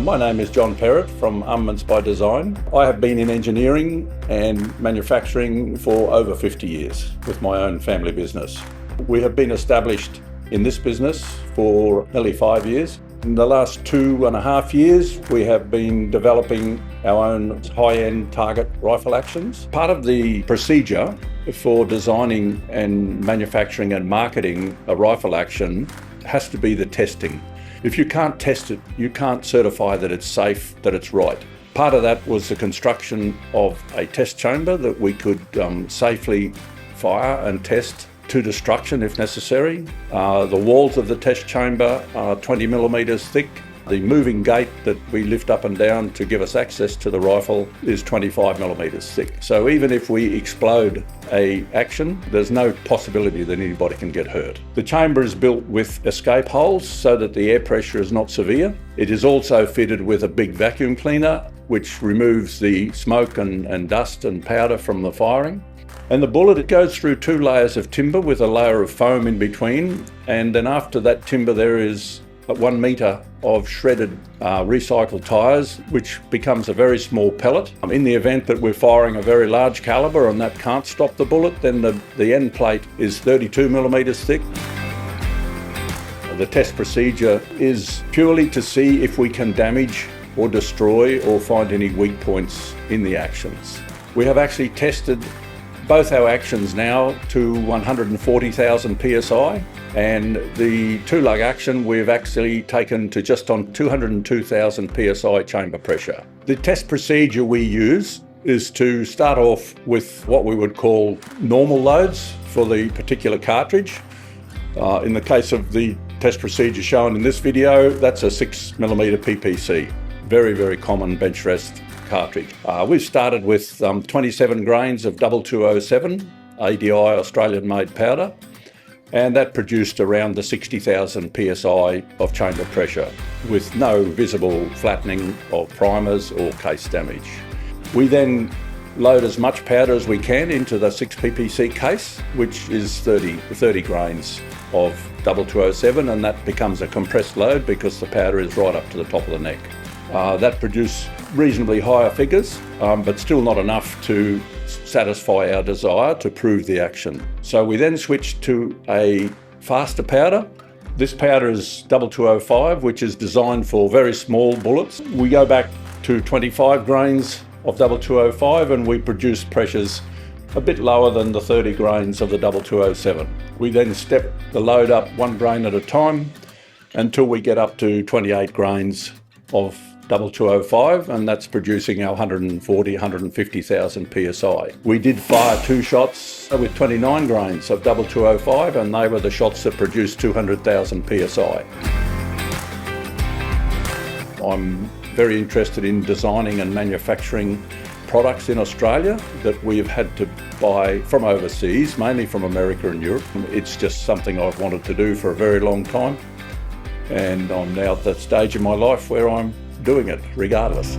My name is John Perrott from Armaments by Design. I have been in engineering and manufacturing for over 50 years with my own family business. We have been established in this business for nearly 5 years. In the last 2.5 years, we have been developing our own high-end target rifle actions. Part of the procedure for designing and manufacturing and marketing a rifle action has to be the testing. If you can't test it, you can't certify that it's safe, that it's right. Part of that was the construction of a test chamber that we could safely fire and test to destruction if necessary. The walls of the test chamber are 20 millimetres thick. The moving gate that we lift up and down to give us access to the rifle is 25 millimetres thick. So even if we explode an action, there's no possibility that anybody can get hurt. The chamber is built with escape holes so that the air pressure is not severe. It is also fitted with a big vacuum cleaner which removes the smoke and dust and powder from the firing. And the bullet, it goes through 2 layers of timber with a layer of foam in between, and then after that timber there is 1 metre of shredded recycled tyres, which becomes a very small pellet. In the event that we're firing a very large calibre and that can't stop the bullet, then the end plate is 32 millimetres thick. The test procedure is purely to see if we can damage or destroy or find any weak points in the actions. We have actually tested both our actions now to 140,000 psi, and the two-lug action we've actually taken to just on 202,000 psi chamber pressure. The test procedure we use is to start off with what we would call normal loads for the particular cartridge. In the case of the test procedure shown in this video, that's a 6mm PPC. Very, very common bench rest cartridge. We've started with 27 grains of 2207 ADI Australian-made powder, and that produced around the 60,000 psi of chamber pressure with no visible flattening of primers or case damage. We then load as much powder as we can into the 6 ppc case, which is 30 grains of 2207, and that becomes a compressed load because the powder is right up to the top of the neck. That produced reasonably higher figures, but still not enough to satisfy our desire to prove the action. So we then switched to a faster powder. This powder is 2205, which is designed for very small bullets. We go back to 25 grains of 2205 and we produce pressures a bit lower than the 30 grains of the 2207. We then step the load up 1 grain at a time until we get up to 28 grains of 2205, and that's producing our 150,000 psi. We did fire 2 shots with 29 grains of 2205, and they were the shots that produced 200,000 psi. I'm very interested in designing and manufacturing products in Australia that we have had to buy from overseas, mainly from America and Europe. It's just something I've wanted to do for a very long time, and I'm now at that stage in my life where I'm doing it regardless.